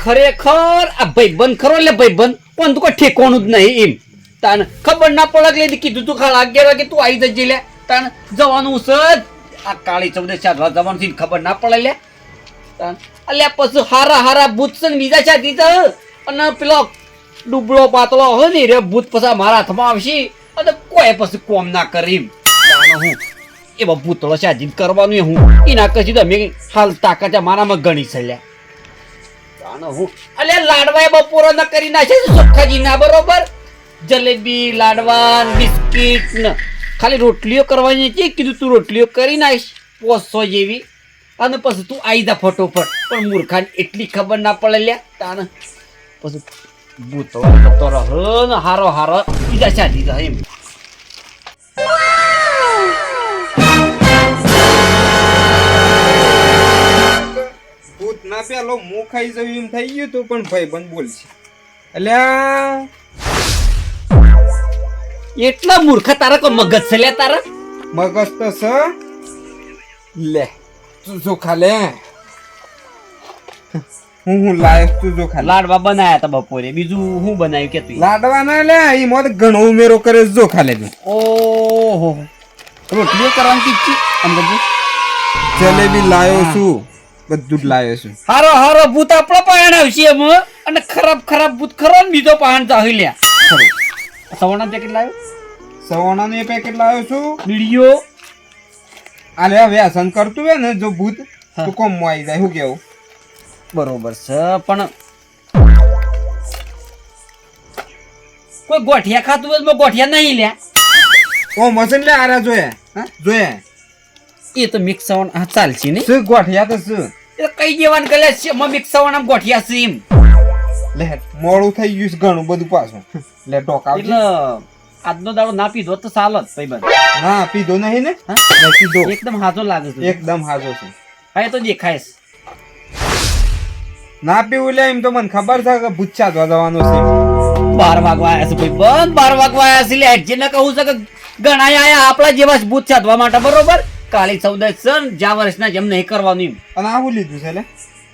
ખરેખર આ ભાઈબંધ ખરો એટલે ભાઈબંધ પણ તું કોઈ ઠેકવાનું જ નહીં એમ તાને ખબર ના પડે એટલે કીધું તું ખાલી 11 વાગે તું આવી જજે લે તાને જવાનું છે આ કાળી ચૌદશ સાધવા જવાનું છે ખબર ના પડે લે તાને અલ્યા પછી હારા ભૂત છે ને બીજા સાથી છે અને પેલો ડૂબળો પાતળો હોય ને રે ભૂત પછી મારા હાથમાં આવશે અને કોઈ પછી કોમ ના કરી તાને હું એવા ભૂતળો સાજી કરવાનું હું એના કશી તમે હાલ તાકાત મારામાં ગણી છે લ્યા તાને હું અલ્યા લાડવા બપોરો ન કરી નાખે સુખાજી ના બરોબર જલેબી લાડવા બિસ્કિટ ને ખાલી રોટલીઓ કરવાની છે કીધું તું રોટલીઓ કરી નાખ 500 જેવી અને પછી તું આવી જા ફટોફટ પણ મૂર્ખાને એટલી ખબર ના પડે લ્યા તાને પછી ભૂતળો જતો રહે ને હારો બીજા સાજી જાય એમ ના પેલો મું ખાઈ જવું એમ થઈ ગયું તું પણ ભાઈ બંધ બોલશે અલ્યા એટલા મૂર્ખા તારા કોઈ મગજ છે લે તારા મગજ તો છે લે તું જો ખાલે હું લાયક તું જો ખાલે લાડવા બનાયા તા બપોરે બીજું હું બનાવ્યું કે તું લાડવા ના લે ઈ મોત ઘણો ઉમેરો કરે જો ખાલે તું ઓહો રોટલીઓ કરવાની કીધી અંદરજી જલેબી લાયો છું બધું જ લાયો છું હારો ભૂત આપણો પાણ આવશે એમ અને ખરાબ ભૂત ખરો ને બીજો પાણ ચાહી લ્યા ખરો સવાણા પેકેટ લાવ્યો સવાણાનું એ પેકેટ લાવ્યો છું બીડીઓ આલે વ્યસન કરતું હે ને જો ભૂત તો કોમ આવી જાય શું કેવું બરોબર છે પણ કોઈ ગોઠિયા ખાતું હોય ગોઠિયા નહીં લ્યા ઓ મસન લે આરા જોયા હા જોયા એ તો મિક્સ સવણ હા ચાલશે ને શું ગોઠિયા તો શું એ કઈ દેવાનું કલે છે મિક્સ સવણ આમ ગોઠિયા છે એમ લે મોડું થઈ ગયું છે ઘણું બધું પાછું લે ટોક એટલે આજનો દાડો ના પીધો તો ચાલો જ ભાઈબંધ ના પીધો નહીં ને હા પીધો એકદમ હાજો લાગે છે એકદમ હાજો છે હા એ તો દેખાય છે ના પીવું લે એમ તો મને ખબર છે કે ભૂત ચાદવા જવાનો છે 12 વાગવા આવ્યા છે ભાઈબંધ 12 વાગવા આવ્યા છે લે જેને કહું છે કે ઘણા આયા આપણા જેવા ભૂત ચાદવા માટે બરોબર કાળી ચૌદશ છે જ્યાં વર્ષના જેમ નહીં કરવાનું એમ અને આવું લીધું છે લે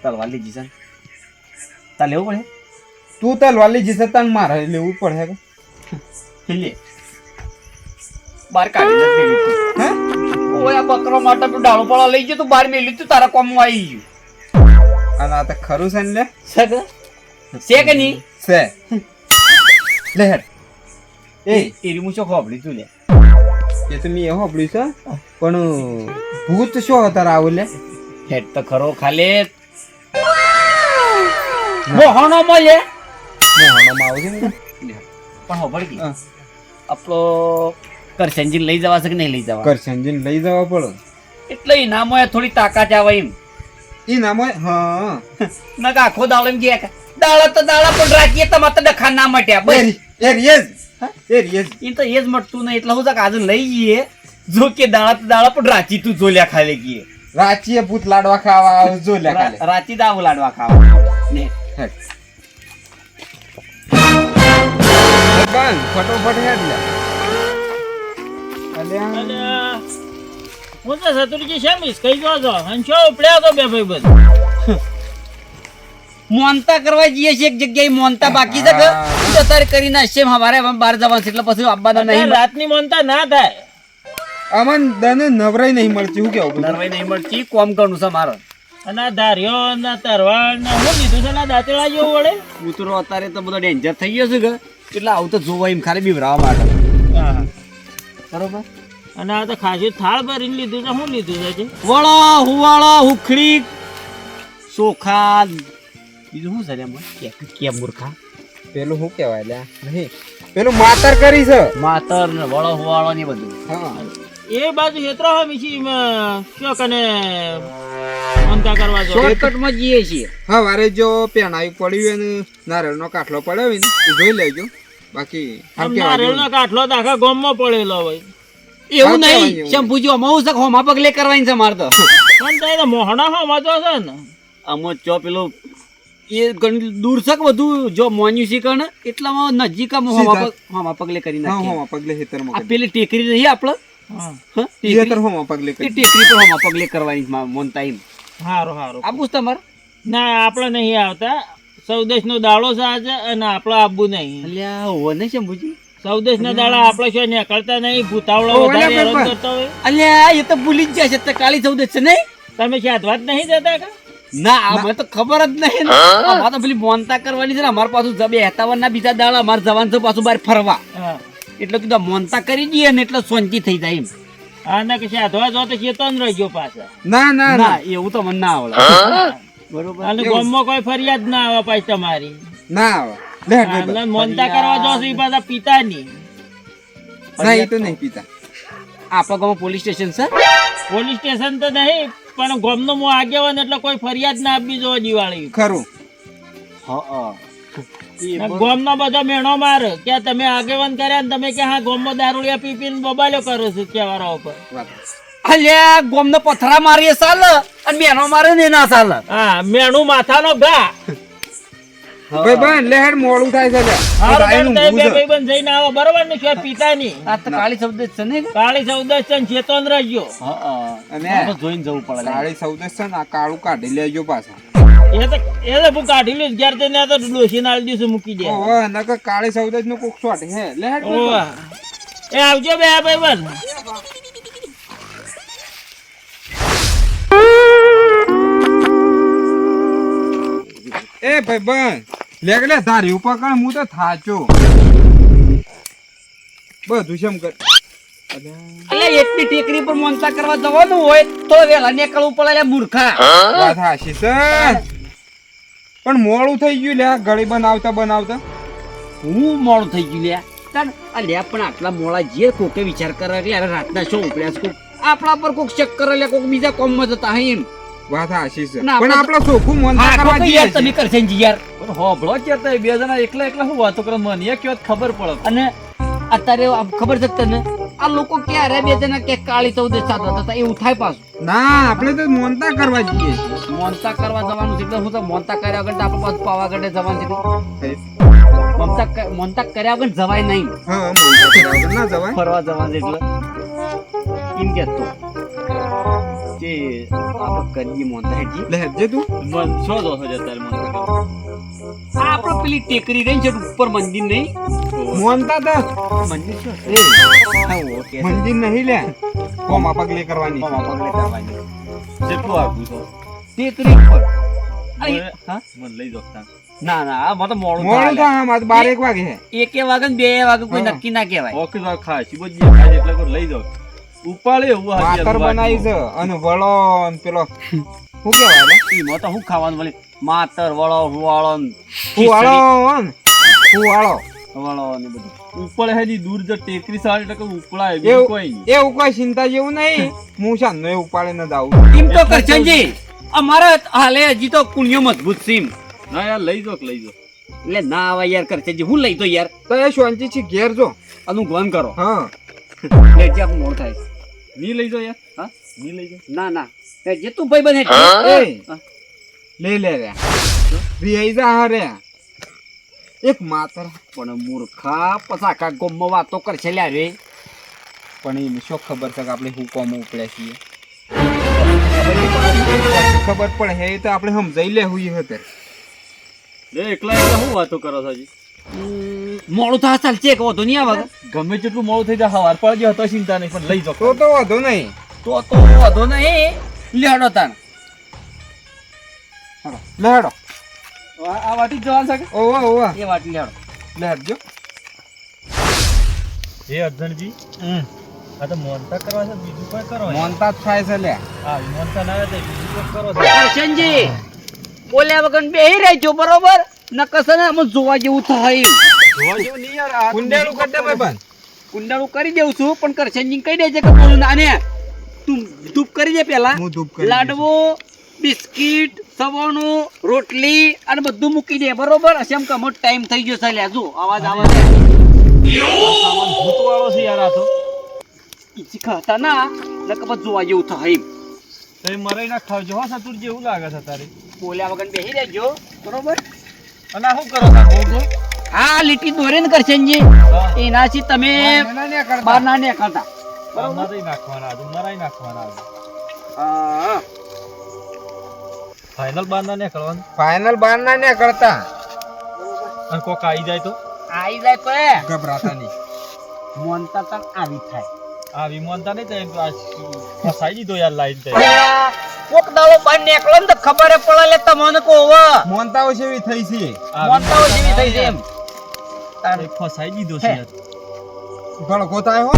તલવાર લીધી છે તા લેવું પડે તું તલવાર લીધી છે તને મારે લેવું પડે કે લે બાર કાઢી નથી લીધું હે ઓય આ બકરો માટે તું ડાળો પાળા લઈ ગયો તું બાર મેલી તું તારા કોમમાં આવી ગયું અને આ તો ખરું છે ને લે છે કે નહીં છે લે હેડ એ એરી મુછો ખોબડી તું લે એ તો મેં હોબળ્યું છે પણ ભૂત શું હતા આવું લે હેડ તો ખરો ખાલે મોહનો મળે મોહનમાં આવું છે ને પણ હોબળ ગઈ આપણો કરશનજી લઈ જવા છે કે નહીં લઈ જવા કરશનજીને લઈ જવા પડે એટલે ઇનામો થોડી તાકાત આવે એમ ઈ નામ હા નક આખો દાડો એમ ગયા દાડા તો દાડા પણ રાખીએ તમારે તો ડખા ના મટ્યા બસ એ રિયઝ એ રિયઝ એ તો એ જ મટતું નહીં એટલે હું તો આજે લઈ જઈએ જો કે દાડા તો દાડા પણ રાચી તું જોલ્યા ખાલે ગઈએ રાચીએ ભૂત લાડવા ખાવા આવ જો લે ખાલે રાચી દાવ લાડવા ખાવા ને બંધ ફટોફટ હેડ લે અલ્યા હું તો સતુરજી છે મિસ કઈ જો છો હંચો ઉપડ્યા તો બે ભાઈ બધું મોનતા કરવા જઈએ છીએ એક જગ્યાએ મોનતા બાકી છે કે તો તારે કરી નાખશે અમારે બહાર જવાનું છે એટલે પછી આવવાનો નહીં રાતની મનતા ના થાય અમન દને નવરાઈ નહીં મળતી હું કેવું નરવાઈ નહીં મળતી કોમ કરવું છે મારે અને આ ધાર્યો ના તરવાડ ના હું લીધું છે ના દાંતેડા જેવું વળે કૂતરો અત્યારે તો બધો ડેન્જર થઈ ગયો છે કે એટલે આવું તો જોવા એમ ખાલી બીવરાવા માટે હા બરોબર અને આ તો ખાસી થાળ ભરીને લીધું છે શું લીધું છે વળો હુવાળો હુખડી ચોખા બીજું શું છે એમાં કે મૂર્ખા પેલું શું કહેવાય લે નહીં પેલું માતર કરી છે માતર ને વળો હુવાળો ને બધું હા એ બાજુ હેતરો હે મિછી શું કને મનતા કરવા જો શોર્ટકટમાં જઈએ છીએ હા વારે જો પેણાયું પડ્યું અને નારિયેળનો કાટલો પડ્યો હોય ને એ જોઈ લેજો બાકી નારિયેળનો કાટલો તો આખા ગામમાં પડેલો હોય એવું નહીં શંભુજી અમારું છે હોમા પગલે કરવાની છે મારે તો પણ તો મોહણા હોમાં તો છે ને અમો ચો પેલું એ ઘણી દૂર છે કે બધું જો મોન્યું છે કણ એટલામાં નજીક હોમા પગલે કરી હા નાખીએ હોમા પગલે હેતરમાં આ પેલી ટેકરી નહીં આપણે હા હા હેતર હોમા પગલે કરી ટેકરી પર હોમા પગલે કરવાની મોનતા એમ સારું સારું આ પૂછ તમારે ના આપણે નહીં આવતા સૌદેશ નો દાડો છે આજે અને આપડે આપવું નહીં. અલ્યા હોવે નહીં શંભુજી. સૌદેશ ના દાડા આપડે શું નીકળતા નહીં, ભૂતાવળો ઓલે વધારે ભાઈ હેરાન પણ. કરતા હોય. અલ્યા એ તો ભૂલી જ જાય છે તે કાળી ચૌદશ છે નહીં. તમે સાધવા જ નહીં જતા કા? ના આમાં તો ખબર જ નહીં ને. આમાં તો પેલી મોનતા કરવાની છે ને અમારે પાછું જબે 57 ના બીજા દાડા અમારે જવાનું છે પાછું બહાર ફરવા. હા. એટલે કીધું મોનતા કરી દઈએ ને એટલે શાંતિ થઈ જાય એમ. હા ના કે સાધવા જો તો ચેતન રહેજો પાછા. ના ના ના ના એવું તો મને ના આવડે. બરોબર. અને ગામમાં કોઈ ફરિયાદ ના આવે પાછી તમારી. ના આવે. લે હેડ ભાઈ અને મોનતા કરવા જો છો ઈ પાછા પિતાની. ના એ તો નહીં પીતા. આપણા ગામમાં પોલીસ સ્ટેશન છે. પોલીસ સ્ટેશન તો નહીં પણ ગામનો મો આગેવાન એટલે કોઈ ફરિયાદ ના આપવી જો દિવાળી. ખરું હા ગામનો બધો મેણો માર કે તમે આગેવાન કર્યા ને તમે કે હા ગામમાં દારૂડિયા પી પીને બબાલ્યો કરો છો કેવારા ઉપર. વાત. અલ્યા ગોમનો પથરા મારીએ ચાલે અને મેનો મારે ને ના ચાલે. હા મેણું માથાનો ઘા. ભાઈ બન લે હેડ મોડું થાય છે લે. હારું ગાયનું તમે બે ઊંઘું છે. ભાઈબંધ જઈને આવો બરોબર ને શું પિતાની. આ તો કાળી ચૌદશ છે ને. કાળી ચૌદશ છે ને ચેતન રહેજો. અને અને જોઈને જવું પડે. કાળી સૌદેશ છે ને આ કાળું કાઢી લેજો પાછા. એ તો હું કાઢી લઈશ ઘેર જઈને તો ડોસી ના દિવસે મૂકી દે. ઓહો નકર કાળી સૌદેશ નું કોક શોટ હે લે હેડ ભાઈ ઓવા. એ આવજો બે ભાઈબંધ. એ ભાઈ બન લે લે ધારી ઉપર કણ હું તો થાચો બધું શેમ કર. અલ્યા એટલી ટેકરી પર મોનતા કરવા જવાનું હોય તો વેલા નીકળવું પડે લે મૂર્ખા. વાત હાશી છે પણ મોડું થઈ ગયું લે આ ઘડી બનાવતા બનાવતા. હું મોડું થઈ ગયું લ્યા. તાણ અલ્યા પણ આટલા મોડા જે કોકે વિચાર કરે એટલે યાર રાતના શું ઉપડ્યા છે કોક આપણા પર કોક ચેક કરે લે કોક બીજા કોમમાં જતા હે એમ. વાત હાશી છે ના, પણ આપણે આપણો ચોખ્ખું મન હા કરવા કોક જઈએ યાર છે. તમે કરશે ને યાર. હોભળો કેતા બે જણા એકલા એકલા શું વાતો કરે મને કયો ખબર પડે. અને અત્યારે આમ ખબર છે તને આ લોકો ક્યારે બે જણા કે કાળી ચૌદશ સાધવા હતા એવું થાય પાછું. ના આપણે તો મોનતા કરવા જઈએ છીએ. મોનતા કરવા જવાનું છે એટલે હું તો મોનતા કર્યા વગર તો આપણે પાછું પાવાગઢે જવાનું છે. મોનતા કર્યા વગર જવાય નહીં. હા મોનતા કર્યા વગર ના જવાય. ફરવા જવાનું છે એટલે એમ કહેતો કે આપણે કરીએ મોનતા હેઠી. લે હેડજે તું. મન શું દોસો છે તારે મને આ આપણે પેલી ટેકરી રહી છે ઉપર મંદિર નહીં. મોનતા તો મંદિર શું છે? એ હા, ઓકે. મંદિર નહીં લે કોમા પગલે કરવાની. પગલે કરવાની. જેટલું આગું તો ટેકરી ઉપર. મને- હા? મને લઈ જાવ ના ના આ મને મોડું મોડું થાય. થાય આમ આજ 12 વાગે હે. એકે વાગે ને બે વાગે કોઈ હા. નક્કી ના કહેવાય. ઓકે તો ખાસી બધી ખાય એટલે કોઈ લઈ જાવ ઉપાડે એવું હાજી પાતર બનાવી છે અને વળો ને પેલો શું કહેવાય લે? એમાં તો શું ખાવાનું વળી માતર વળો હુવાળો ને ફુવાળો ને ફુવાળો. વળો ને બધું. ઉપર હેજી દૂર જ ટેકરી સારી એટલે કોઈ ઉપડાય બીજું એવું કોઈ નહીં. એવું કોઈ ચિંતા જેવું નહીં. હું શાનનો એ ઉપાડે ન જાઉં. એમ તો કરશનજી અમારે હાલે હજી તો કુણિયો મજબૂત છે એમ. ના યાર લઈ જાવ લઈ જાવ એટલે ના આવે યાર કરશનજી હું લઈ તો યાર તો એ શાંતિ થી ઘેર જો. અનુભવન કરો. હા લેજે આપણું મોડું થાય. ની લઈ જાવ યાર હા? ની લઈ જાવ ના ના લેજે તું ભાઈ બને એ લે લે રે રિયાઈ જા રે એક માતર. પણ મૂર્ખા પછી આખા ગામમાં વાતો કરશે લ્યા રે. પણ એને શું ખબર છે કે આપણે હું કોમ ઉપડ્યા છીએ. ખબર પડે હે એ તો આપણે સમજાઈ લે હુઈ હતે. લે એકલા એકલા શું વાતો કરો છો હજી મોડું થવા ચાલશે એક વધુ નહીં આવે. ગમે તેટલું મોડું થઈ જાય હવાર પડે હતો ચિંતા નહીં પણ લઈ જાવ તો વાંધો નહીં. તો વધુ નહીં લેડો તાણ. લે હેડો. આ વાટી જવાનું છે કે ઓવા ઓવા એ વાટી લેડો. લે હેડજો. એ અર્જનજી આ તો મોનતા કરવા છે બીજું કોઈ કરો મોનતા જ થાય છે લે. હા મોનતા ના આવે તો બીજું કોઈ કરો કરશનજી બોલ્યા વગર બેહી રહેજો બરોબર. નકર ને અમે જોવા જેવું થાય. જોવા જેવું નહીં યાર આ તો કુંડેલું કરી દે ભાઈબંધ. કુંડાળું કરી દેવું છું પણ કરશનજી કહી દેજે કે બોલું ના ને તું ધૂપ કરી દે પેલા. હું ધૂપ કરી લાડવો બિસ્કિટ સવાણું રોટલી અને બધું મૂકી દે બરોબર. એમ કે અમો ટાઈમ થઈ ગયો છે લ્યા જો અવાજ આવે છે. સામાન ભૂતવાળો છે યાર આ તો ઈચી ખાતા ના નકર પછી જોવા જેવું થાય એમ. તો મરાઈ ના ખાવજો હો સતુર જેવું લાગે છે તારે બોલ્યા વગર બેહી રહેજો બરોબર. અને આ શું કરો છો ગોગો હા લીટી દોરે ને કરશનજી એનાથી તમે ના ના કરતા. બહાર ના નીકળતા. મરાઈ નાખવાના આજે મરાઈ નાખવાના આજે હા ફાઇનલ બાર ના નીકળવાનું ફાઇનલ બાર ના ને કરતા અને કોક આવી જાય તો આઈ જાય તો ગભરાતા નહીં. મોનતા તન આવી થાય આ વિમાનતા નહીં તો ફસાઈ દીધો યાર લાઈન તે કોક દાડો બહાર નીકળો ને તો ખબર પડે લે તમને કો હવે મોનતાઓ જેવી થઈ છે. મોનતાઓ જેવી થઈ છે એમ ફસાઈ દીધો છે યાર ભડકો થાય હો.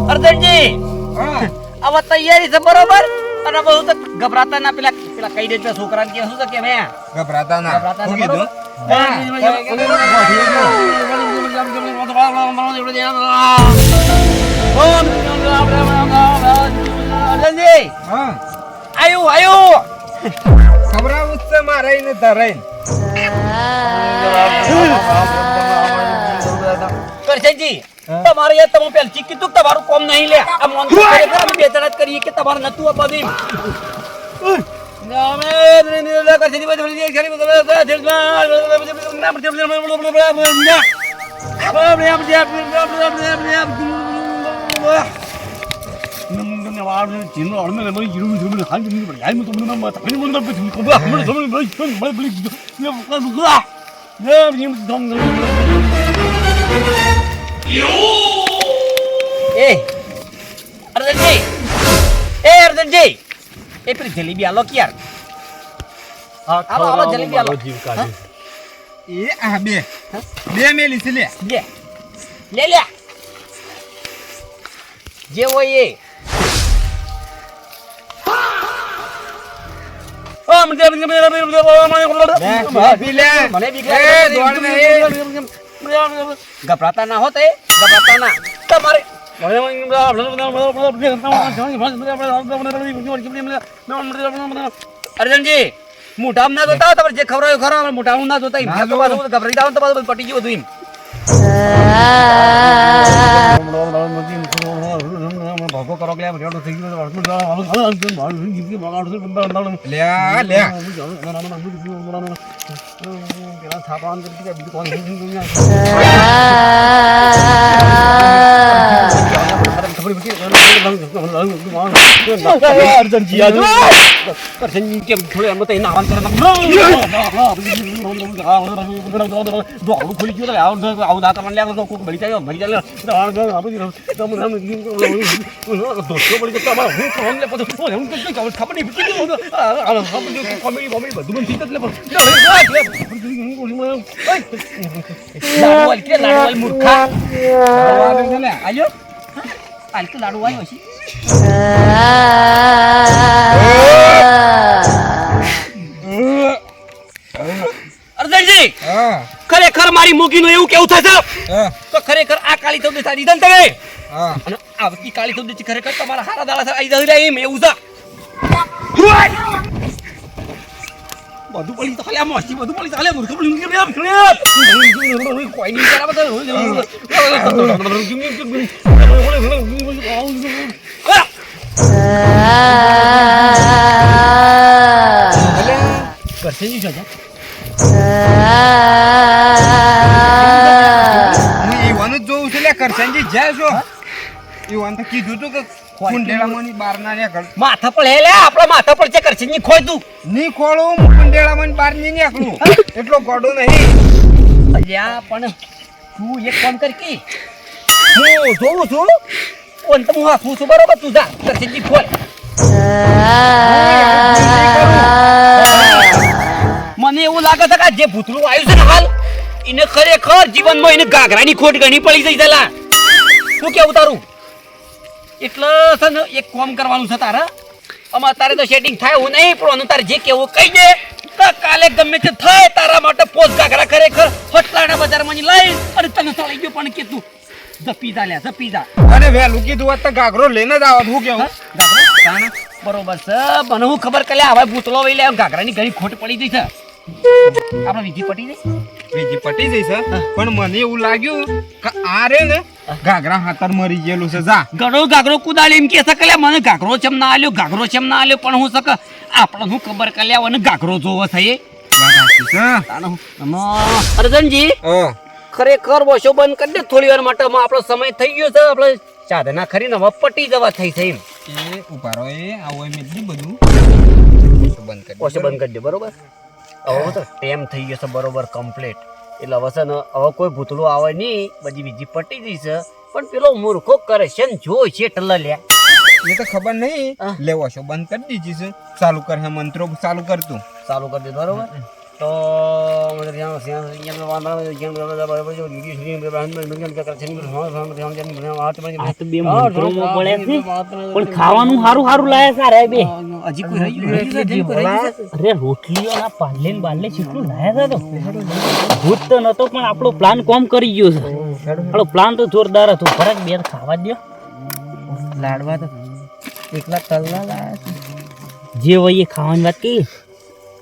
અર્જનજી હા હવે તૈયારી છે બરોબર અને બહુ તો ગભરાતા ના પેલા કઈ દેતા છોકરાને કે શું છે કે મેં ગભરાતા ના. ગભરાતા શું ના કીધું? અર્જનજી હા આયુ ખબરાવું જ છે મારે એને ધરાઈને. કરશનજી તમારે યાર તમે પેલથી કીધું કે તમારું કોમ નહીં લે આ મોન અમે બે જણા જ કરીએ કે તમારે નતું આ બધી અર્જનજી એ પેલી જલેબી આલો કે યાર આલો જલેબી આલો જીવ કાઢ્યો એ આ બે મેલી છે લે. લે જે હોય એ ગભરાતા ના હોત ગભરાતા ના તમારે અર્જનજી મોઢામાં ના જોતા તમારે જે ખવડાવ્યું ખરો મોઢામાં ના જોતા ગભરાઈ જાવ તો બધું પટી ગયું બધું ભાગો કરો કે લ્યા લ્યા લાડુ આવ્યો છે અર્જનજી હા ખરેખર મારી મૂકીનું એવું કેવું થશે હા તો ખરેખર આ કાળી ચૌદશ આ દીધા ને તમે હા અને આવતી કાળી ચૌદશ ખરેખર તમારા હારા દાડા આવી જાય એમ એવું છે બધું પડી તો ખાલી આ મોસી બધું પડી ચાલે મૂર્ખ પડી કોઈ નહીં કરાવે કરશે નહીં જજા હું ઈવાનું જ જોઉં છું લે કરશનજી જાય છો ઈવાન તો કીધું તું કે કુંડેલામાંની બહાર ના નીકળ. માથા પર લે આપણા માથા પર છે કરશે ની ખોઈ તું ની ખોળું કુંડેલામાંની બહાર નહીં નીકળું એટલો ગોડો નહીં. અલ્યા પણ તું એક કામ કર કે હું જોઉં છું કોણ તો હું હાથું છું બરોબર તું જા કરશે ની ખોલ મને એવું લાગે છે કે આ જે ભૂતળું આવ્યું છે ને હાલ એને ખરેખર જીવનમાં એને ગાઘરાની ખોટ ઘણી પડી જઈ જલા શું કેવું તારું એટલે છે ને એક કામ કરવાનું છે તારે આમાં તારે તો સેટિંગ થાય એવું નહીં પણ તારે જે કેવું કહી દે તો કાલે ગમે તે થાય તારા માટે પોસ ગાઘરા ખરેખર ફટલાના બજારમાં લઈ અને તને ચલાઈ ગયો પણ કે તું જપી જા લ્યા જપી જા અને વહેલું કીધું હોત તો ગાઘરો લઈને જ આવત. હું કેવું બરોબર છે મને હું ખબર કે હવે ભૂતળો વઈ લે ગાઘરાની ઘણી ખોટ પડી ગઈ છે આપણે વિધિ પટી ગઈ બીજી પટી જઈ છે પણ મને એવું લાગ્યું કે આ રે ને ઘાઘરા હાથર મરી ગયેલું છે જા ઘણો ગાગરો કુદાલી એમ કે છે મને ગાગરો ચમ ના આલ્યો ગાગરો ચમ ના આલ્યો પણ હું સક આપણે હું ખબર કલ્યા અને ગાગરો જોવો થઈ વાત સાચી છે અર્જનજી ખરેખર વોશો બંધ કરી દે થોડી વાર માટે આપણો સમય થઈ ગયો છે આપણે સાધના ખરીને હવે પટી જવા થઈ છે એમ એ ઉભા રહો એ આવો એમ એટલું બધું બંધ કરી વોશો બંધ કરી દે બરોબર હવે તો ટેમ થઈ ગયો છે બરોબર કમ્પ્લીટ એટલે હવે છે ને હવે કોઈ ભૂતળું આવે નહીં બધી બીજી પટી ગઈ છે પણ પેલો મૂર્ખો કરે છે ને જો છે ટલ્લા લ્યા એ તો ખબર નહીં લેવો છો બંધ કરી દીધી છે ચાલુ કર હે મંત્રો ચાલુ કર તું ચાલુ કરી દે બરોબર તો પણ ખાવાનું સારું સારું લાયા સારા બે હજી કોઈ રહ્યું અરે રોટલીઓ ના પાલે ને બાલે કેટલું લાયા હતા તો ભૂત તો નતો પણ આપણો પ્લાન કોમ કરી ગયો છે આપણો પ્લાન તો જોરદાર હતો ફરક બે ખાવા દો લાડવા તો એકલા તલના લાયા જે હોય એ ખાવાની વાત કહી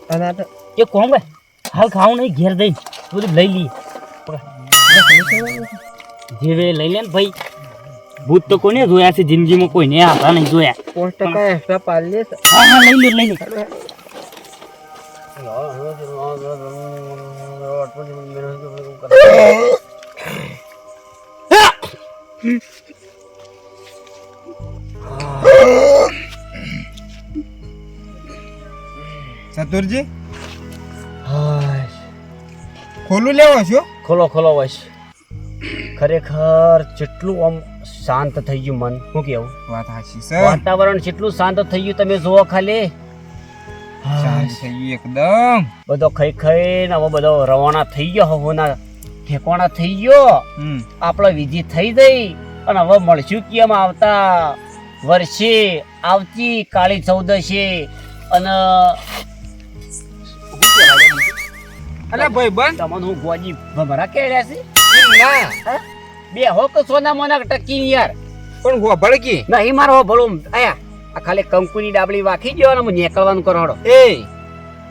અને એ કોમ ભાઈ હાલ ખાવું નહીં ઘેર દઈ બધું લઈ લઈએ જે વે લઈ લે ને ભાઈ ભૂત તો કોને જોયા છે જિંદગીમાં કોઈને આપણા નહીં જોયા 5% એક્સ્ટ્રા પાલી હા હા લઈ લે ચતુરજી ખોલું લેવો છો ખોલો ખોલો વશ ખરેખર જેટલું આમ શાંત થઈ ગયું મન શું કેવું વાત સાચી છે વાતાવરણ જેટલું શાંત થઈ ગયું તમે જુઓ ખાલી શાંત થઈ ગયું એકદમ બધો ખાઈ ખાઈને હવે બધો રવાના થઈ ગયો હવના ઠેકોણા થઈ ગયો આપણો વિધિ થઈ ગઈ અને હવે મળશું કેમ આવતા વર્ષે આવતી કાળી ચૌદશે અને અલ્યા ભાઈ બંધ તમને હું ગોજી ભમરા કેળ્યા છે ના બે હો કે સોના મોના ટકી યાર પણ ગોભળ કી નહીં મારો ભલું આયા આ ખાલી કંકુની ડાબલી વાખી ગયો અને નીકળવાનું કરોડો એ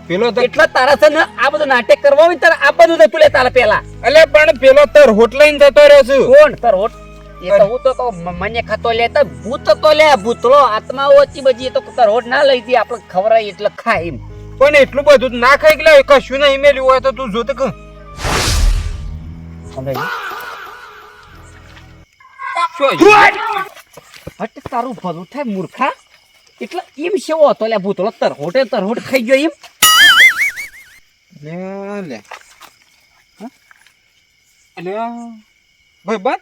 પેલો તો એટલા તારા છે ને આ બધું નાટક કરવા હોય તારે આ બધું તો તુલે તારા પેલા અલ્યા પણ પેલો તર હોટલાઈન જતો રહ્યો છું કોણ તાર હોટ એ તો હું તો કહું મને ખાતો લેતા ભૂત તો લે ભૂતળો આત્મા ઓછી બજી તો તાર હોટ ના લઈ દી આપણે ખવરાય એટલે ખાય એમ પણ એટલું બધું ના ખાઈ ગયેલા કશું નહીં મેલ્યું હોય તો તું જોત કે હટ તારું ભલું થાય મૂર્ખા એટલે એમ સેવો હતો લે ભૂતળો તરહોટ ખાઈ ગયો એમ લે અલ્યા ભાઈ બસ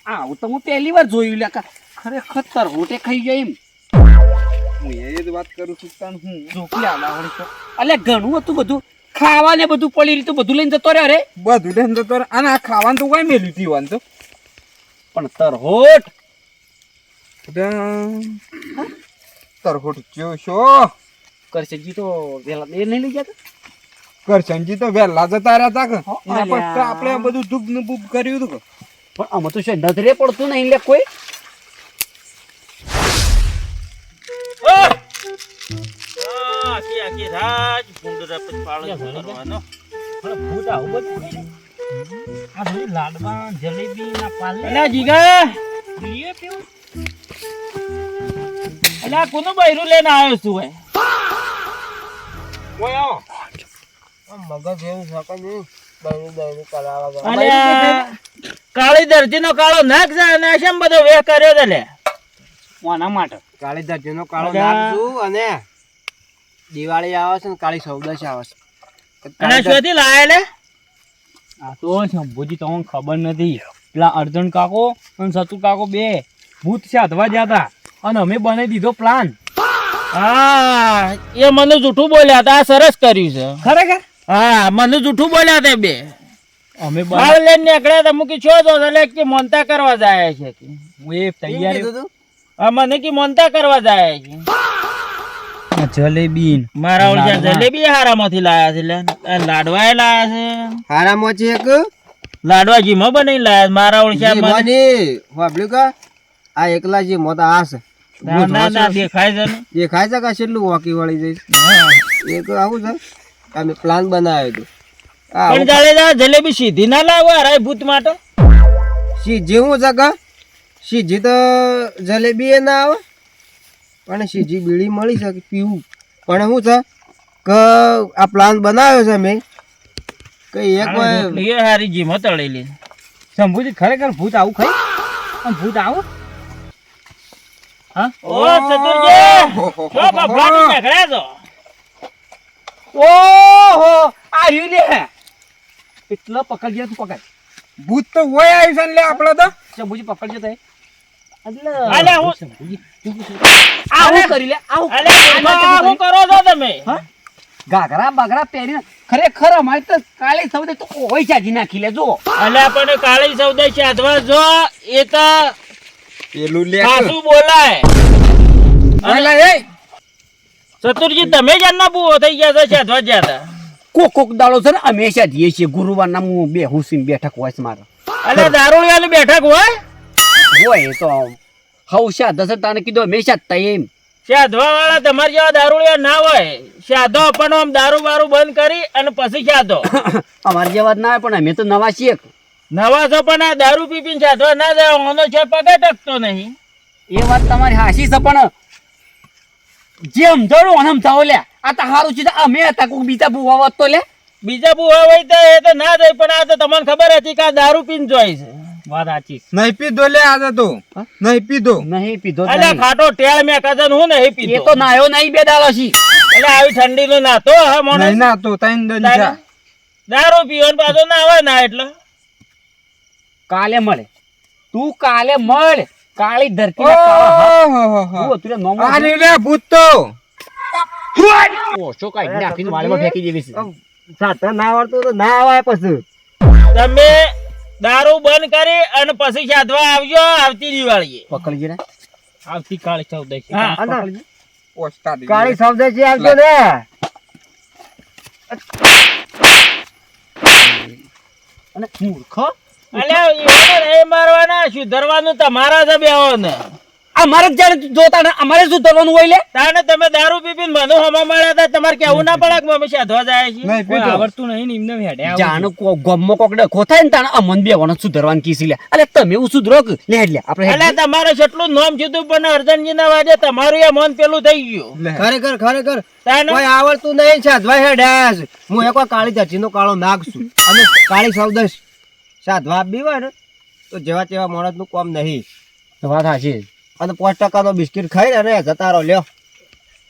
આવું તો હું પહેલી વાર જોયું લે ખરેખર તરહોટે ખાઈ ગયો એમ હું એ જ વાત કરું છું તને હું જોકી આલાવડી તો અલ્યા ઘણું હતું બધું ખાવા ને બધું પડી રહ્યું બધું લઈને જતો રહ્યો રે બધું લઈને જતો રહ્યો અને આ ખાવાનું તો કઈ મેલ્યું પીવાનું તો પણ તરહોટ તરહોટ ચો શો કરશનજી તો વેલા એ નહીં લઈ જતા કરશનજી તો વહેલા જતા રહ્યા હતા કે એના પર તો આપણે આ બધું ધૂપ ને બૂપ કર્યું હતું પણ આમાં તો શું નજરે પડતું નહીં લે કોઈ લાડવા જલેબી ના પાલે જીગા અલ્યા કોનું બૈરું લઈને આવ્યો છું મગજ એવું શકું બૈરું કરાવવા અલ્યા કાળી દરજી નો કાળો નાક છે અને શેમ બધો વેહ કર્યો છે લે કોના માટે કાળી દરજીનો કાળો નાખશું અને દિવાળી આવે છે ને કાળી ચૌદશ આવે છે અને શોધી લાયા લે આ તો શંભુજી તમને ખબર નથી પેલા અર્જુન કાકો અને સતુ કાકો બે ભૂત સાધવા ગયા હતા અને અમે બનાવી દીધો પ્લાન હા એ મને જૂઠું બોલ્યા હતા સરસ કર્યું છે ખરેખર હા મને જૂઠું બોલ્યા હતા બે અમે બહાર લઈને નીકળ્યા હતા મૂકી છો તો એટલે કે મોનતા કરવા જાય છે કે હું એ તૈયારી હા મને કે મોનતા કરવા જાય છે જલેબી મારા ઓળખ્યા જલેબી હારામાંથી લાયા છે લે લાડવા લાયા છે હારામાં છે એક લાડવા જીમાં બનાવી લાયા મારા ઓળખ્યા વાપર્યું કા આ એકલા જે મોત આ છે ના દેખાય છે ને દેખાય છે કે કેટલું વાકી વળી જઈશ એ તો આવું છે અમે પ્લાન બનાવ્યો હતો પણ જાડેજા જલેબી સીધી ના લાવો અરે ભૂત માટે સીજી હું છે કે સીજી તો જલેબી એ ના આવે પણ સીજી બીડી મળી શકે પીવું પણ શું છે કે આ પ્લાન બનાવ્યો છે મેં કે એક વાર એ હારી જીમાં તળેલી શંભુજી ખરેખર ભૂત આવું ખાઈ આમ ભૂત આવો હા ઓ ચતુરજી જો બાપલાની નીકળ્યા છો ઓહો આ રહ્યું લે એટલો પકડજે તું પકડ ભૂત તો હોય આવ્યું છે ને લે આપણે તો શંભુજી પકડજો તો અલે હું આવું કરી લે આવું અલે શું કરો છો તમે ઘાઘરા બાઘરા પહેરીને ખરેખર અમારે તો કાલે સૌદે તો ઓય ચાજી નાખી લે જો અલે પણ કાળી સૌદા સાધવા જો એ તો પેલું લે સાસુ બોલાય અલા એ ચતુરજી તમે જ ના બુઓ થઈ ગયા છો સાધવા જ્યાં કોક દાડો છે ને અમે સાધીએ છીએ ગુરુવારના હું બે હુસીન બેઠક હોય છે મારો અલે દારૂડિયાની બેઠક હોય હોય તો હવ સાધ છે તાને કીધું અમે સાધતા એમ સાધવા વાળા તમારા જેવા દારૂડિયા ના હોય સાધો પણ આમ દારૂ બારૂ બંધ કરી અને પછી સાધો અમારી જેવા જ ના હોય પણ અમે તો નવા છીએ નવા છો પણ આ દારૂ પીપીને સાધવા ના જાય ઓનો છે પગે ટકતો નહીં એ વાત તમારી હાસી છે પણ જેમ ધરું ઓનમ થાવ લે આ તો હારું છે અમે હતા કોઈ બીજા બુવા વાત તો લે બીજા બુવા હોય તો એ તો ના જાય પણ આ તો તમને ખબર હતી કે આ દારૂ પીને જોઈ છે વાત સાચી નહીં પીધો લે આજે તો નહીં પીધો નહીં પીધો જ અલે નહીં. ખાટો ટેળ મે કદન હું નહીં એ પીતો તો નાયો નહીં બે દાડો છી એટલે આવી ઠંડી નો નાતો હા મોણસ નહીં ના તો તૈન દન છે દારૂ પીવાનો પાછો ના આવે ના એટલે કાલે મળે તું કાલે મળ કાળી ધરતી ના કાળા હાથ. ઓહો હું હતું રે નોમો આ રે લે ભૂત તો ઓછો કાઢી નાખીને વાળીમાં ફેંકી દેવી છે સાતા ના આવડતું તો ના આવે પછી તમે દારૂ બંધ કરી અને પછી સાધવા આવજો આવતી દિવાળીએ પકડજે ને આવતી કાલે 14 હા, અને પકડજે. પોસ્ટા દે કાળી સૌદેશી આવજો ને અને મૂર્ખ અલ્યા ઈવોને નહીં મારવાના સુધરવાનું તમારા છે બેઓને અમારે જાણે જોતા ને અમારે શું કરવાનું હોય લે તાને તમે દારૂ પીપીને મને હમા મળ્યા હતા તમારે કેવું ના પડે કે અમે સાધવા જાય છે નહીં પીધો આવડતું નહીં ને એમને હેડે જાણે ગમો કોક ડખો થાય ને તાણે અમન બેવાનો સુધરવાનું કીસી લે અલે તમે એવું સુધરો કે લે હેડ લે આપણે હેડ અલ્યા તમારે કેટલું નામ કીધું પણ અર્જનજી ના વાજે તમારું એ મન પેલું થઈ ગયું લે ખરેખર તાને કોઈ આવડતું નહીં સાધવા હેડ્યા છે. હું એક વાર કાળી ધરતીનો કાળો નાગ છું અને કાળી સૌદેશ સાધવા આપી હોય ને તો જેવા તેવા માણસનું કામ નહીં વાત હાચી અને 5% નો બિસ્કિટ ખાઈ ને જતા રહો લ્યો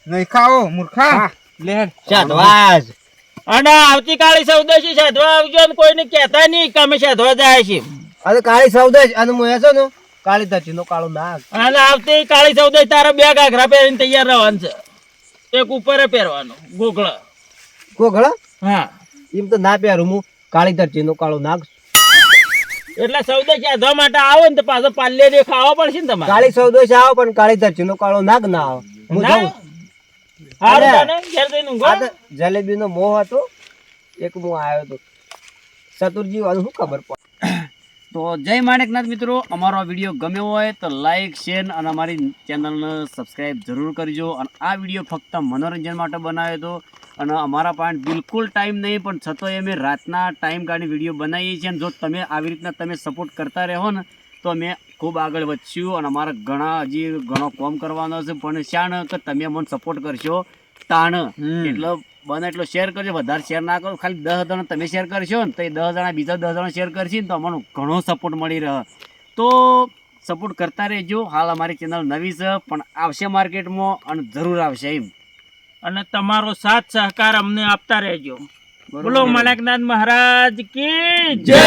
નહીં ખાઓ મૂર્ખા લે સાધવા જ. અને આવતીકાલે સૌદેશી સાધવા આવજો અને કોઈને કહેતા નહીં કે અમે સાધવા જાય છે અને કાળી સૌદેશ અને હું એ છે ને કાળી ધરતીનો કાળો નાગ અને આવતી કાળી સૌદેશ તારા બે ઘાઘરા પહેરીને તૈયાર રહેવાનું છે એક ઉપર પહેરવાનું ગોગળો ગોગળા હા એમ તો ના પહેરું હું કાળી ધરતીનો કાળો નાગ છું. એટલે સૌદેશ સાધવા માટે આવો ને તો પાછો પાલ્લે ખાવા પડશે ને તમારે કાળી સૌદેશ આવો પણ કાળી ધરતીનો કાળો નાગ ના આવે હું ના? જાઉં. હારું અરે. તને ઘેર જઈને ઊંઘો. આ તો જલેબીનો મોહ હતો એક હું આવ્યો હતો ચતુરજી વાળું શું ખબર પડે તો જય માણેકનાથ મિત્રો અમારો આ વિડીયો ગમ્યો હોય તો લાઈક શેર અને અમારી ચેનલને સબસ્ક્રાઈબ જરૂર કરજો અને આ વિડીયો ફક્ત મનોરંજન માટે બનાવ્યો હતો અને અમારા પાસે બિલકુલ ટાઈમ નહીં પણ છતાંય અમે રાતના ટાઈમ કાઢી વિડીયો બનાવીએ છીએ અને જો તમે આવી રીતના તમે સપોર્ટ કરતા રહો ને તો અમે ખૂબ આગળ વધશું અને અમારા હજી ઘણો કોમ કરવાનો છે પણ શાણ કે તમે અમને સપોર્ટ કરશો તાણ એટલો બને એટલો શેર કરજો વધારે શેર ના કરો ખાલી 10 જણા તમે શેર કરશો ને તો એ 10 જણા બીજા 10 જણા શેર કરશે ને તો અમને ઘણો સપોર્ટ મળી રહે તો સપોર્ટ કરતા રહેજો હાલ અમારી ચેનલ નવી છે પણ આવશે માર્કેટમાં અને જરૂર આવશે એમ અને તમારો સાથ સહકાર અમને આપતા રહેજો બોલો મણેકનાથ મહારાજ કી જય.